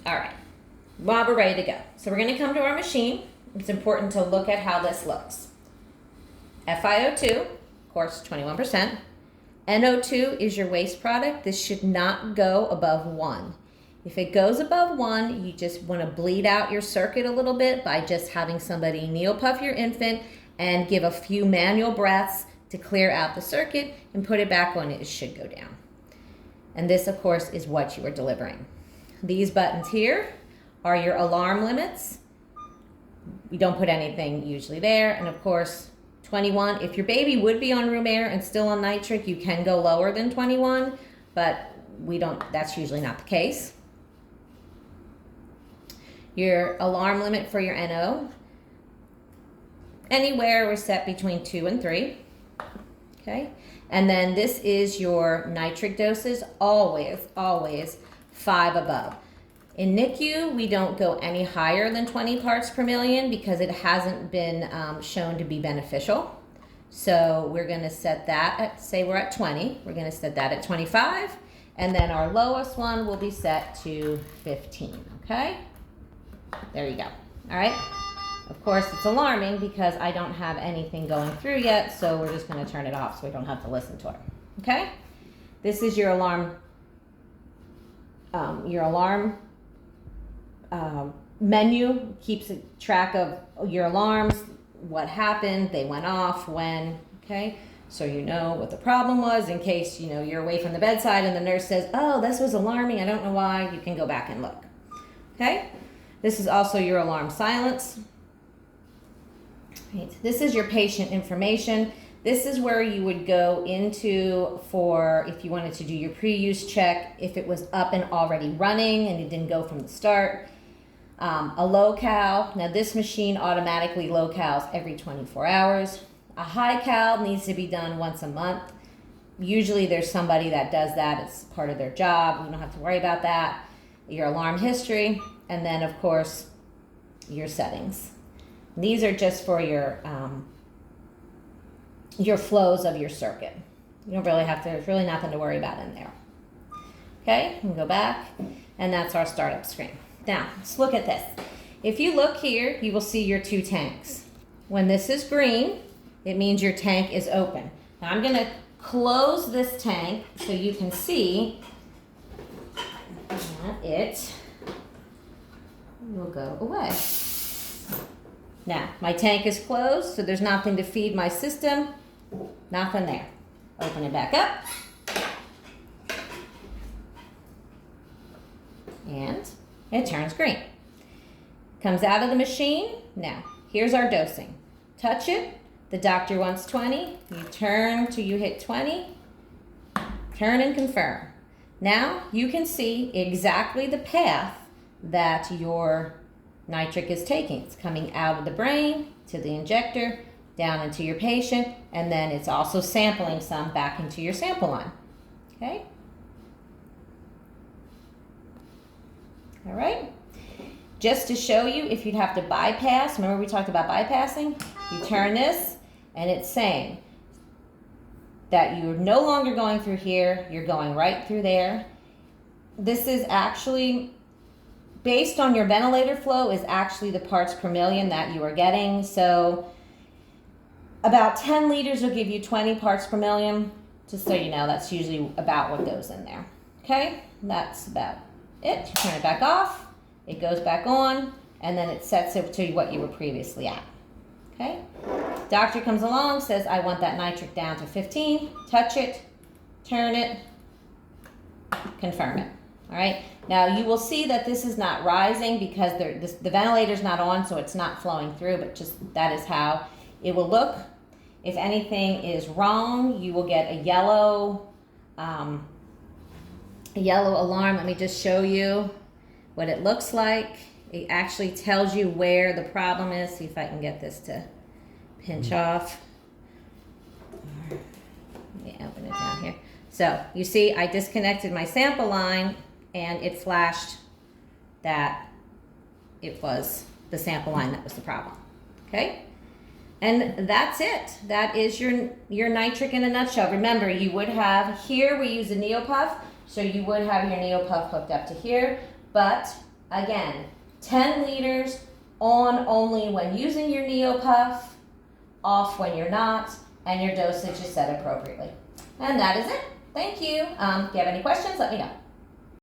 All right, well, we're ready to go. So we're gonna come to our machine. It's important to look at how this looks. FiO2, of course, 21%. NO2 is your waste product. This should not go above 1. If it goes above 1, you just want to bleed out your circuit a little bit by just having somebody neopuff your infant and give a few manual breaths to clear out the circuit and put it back on. It should go down. And this, of course, is what you are delivering. These buttons here are your alarm limits. We don't put anything usually there. And of course, 21, if your baby would be on room air and still on nitric, you can go lower than 21, but we don't, that's usually not the case. Your alarm limit for your NO, anywhere we're set between 2 and 3, okay? And then this is your nitric doses, always 5 above. In NICU, we don't go any higher than 20 parts per million because it hasn't been shown to be beneficial. So we're gonna set that at, say we're at 20, we're gonna set that at 25, and then our lowest one will be set to 15, okay? There you go, all right? Of course, it's alarming because I don't have anything going through yet, so we're just gonna turn it off so we don't have to listen to it, okay? This is your alarm, menu, keeps a track of your alarms, what happened, they went off, when, okay? So you know what the problem was in case, you know, you're away from the bedside and the nurse says, oh, this was alarming, I don't know why, you can go back and look, okay? This is also your alarm silence. Right. This is your patient information. This is where you would go into for if you wanted to do your pre-use check, if it was up and already running and it didn't go from the start. A low cal, now this machine automatically low cals every 24 hours. A high cal needs to be done once a month. Usually there's somebody that does that, it's part of their job, we don't have to worry about that. Your alarm history, and then of course your settings. These are just for your flows of your circuit. You don't really have to, there's really nothing to worry about in there. Okay, we can go back, and that's our startup screen. Now, let's look at this. If you look here, you will see your 2 tanks. When this is green, it means your tank is open. Now I'm gonna close this tank so you can see that it will go away. Now, my tank is closed, so there's nothing to feed my system, nothing there. Open it back up. And it turns green. Comes out of the machine. Now, here's our dosing. Touch it. The doctor wants 20. You turn till you hit 20. Turn and confirm. Now, you can see exactly the path that your nitric is taking. It's coming out of the brain to the injector, down into your patient, and then it's also sampling some back into your sample line. Okay? All right? Just to show you, if you'd have to bypass, remember we talked about bypassing? You turn this, and it's saying that you're no longer going through here, you're going right through there. This is actually based on your ventilator flow, is actually the parts per million that you are getting. So about 10 liters will give you 20 parts per million. Just so you know, that's usually about what goes in there. Okay, that's about it. You turn it back off, it goes back on, and then it sets it to what you were previously at. Okay, doctor comes along, says, I want that nitric down to 15, touch it, turn it, confirm it. All right, now you will see that this is not rising because the ventilator's not on, so it's not flowing through, but just that is how it will look. If anything is wrong, you will get a yellow alarm. Let me just show you what it looks like. It actually tells you where the problem is. See if I can get this to pinch off. Let me open it down here. So you see I disconnected my sample line and it flashed that it was the sample line that was the problem. Okay? And that's it. That is your nitric in a nutshell. Remember, you would have here, we use a neopuff, so you would have your neopuff hooked up to here, but Again, 10 liters, on only when using your Neopuff, off when you're not, and your dosage is set appropriately. And that is it. Thank you. If you have any questions, let me know.